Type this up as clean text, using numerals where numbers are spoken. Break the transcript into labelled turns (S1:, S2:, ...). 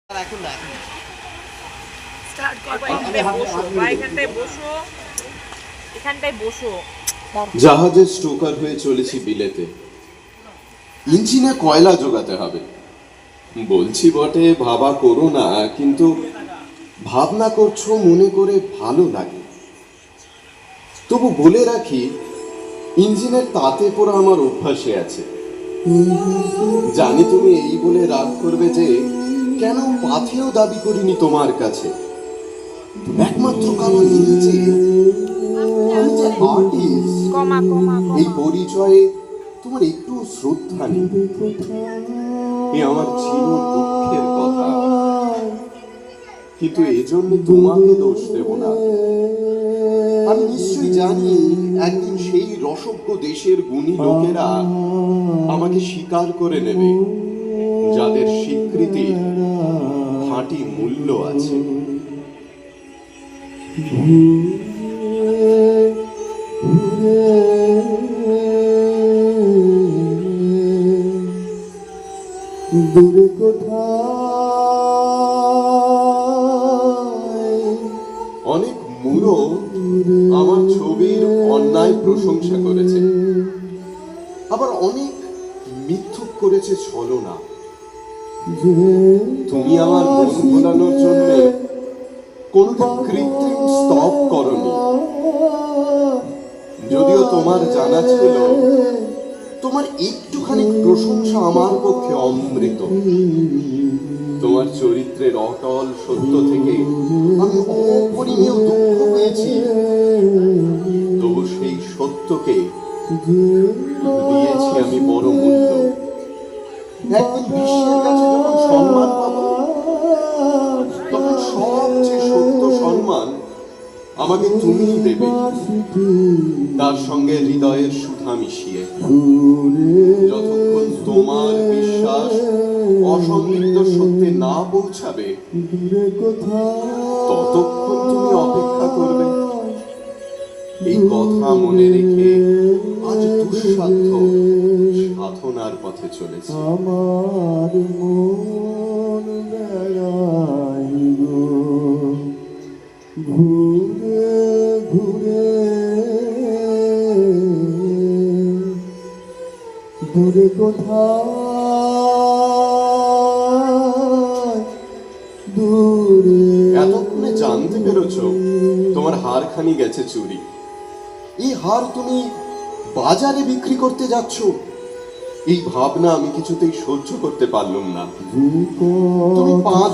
S1: এখন না এখন
S2: স্টার্ট করো। এখানটায় বসো, এখানটায় বসো।
S3: জাহাজে স্টোকার হয়ে চলেছি বিলেতে। ইঞ্জিনে কয়লা জোগাতে হবে বলছি বটে, ভাবা করো না, কিন্তু ভাবনা করছো মনে করে ভালো লাগে। তবু বলে রাখি, ইঞ্জিনের তাতে পোড়া আমার অভ্যাসে আছে। জানি তুমি এই বলে রাগ করবে যে কেন পাথেও দাবি করিনি তোমার কাছে। একমাত্র কারণ এই যে আমি যে আর্টিস্ট,
S2: কমা কমা
S3: এই পরিচয়ে তোমার একটু শ্রদ্ধা নেই। এ আমার চির দুঃখের কথা, কিন্তু এজন্য তোমাকে দোষ দেব না। আমি নিশ্চয়ই জানি একদিন সেই রসজ্ঞ দেশের গুণী লোকেরা আমাকে স্বীকার করে নেবে, যাদের স্বীকৃতির খাঁটি মূল্য আছে।
S4: দূরে কোথায়
S3: অনেক মূঢ় আমার ছবির অন্যায় প্রশংসা করেছে, আবার অনেক মিথ্যুক করেছে ছলনা। তুমি আমার মন ভোলানোর জন্য কোনোদিন কৃত্রিম স্তব করনি, যদিও তোমার জানা ছিল তোমার একটুখানি প্রশংসা আমার পক্ষে অমৃত। তোমার চরিত্রের অটল সত্য থেকে আমি অপরিমেয় দুঃখ পেয়েছি, তবু সেই সত্যকে দিয়েছি আমি বড় মূল্য। একদিন বিশ্বের কাছে যখন সম্মান পাবো, তখন সবচেয়ে সত্য সম্মান আমাকে তুমিই দেবে, তার সঙ্গে হৃদয়ের সুধা মিশিয়ে। যতক্ষণ তোমার বিশ্বাস অসন্দিগ্ধ সত্যে না পৌঁছাবে, ততক্ষণ তুমি অপেক্ষা করবে। এই কথা মনে রেখে আজ দুঃসাধ্য সাধনার পথে চলেছি।
S4: আমার মন বেড়াই গো ঘুরে ঘুরে দূরে কোথায় দূরে।
S3: এতক্ষণে জানতে পেরেছ তোমার হারখানি গেছে চুরি। এই হার তুমি বাজারে বিক্রি করতে যাচ্ছ, এই ভাবনা আমি কিছুতেই সহ্য করতে পারলাম না। তুমি 5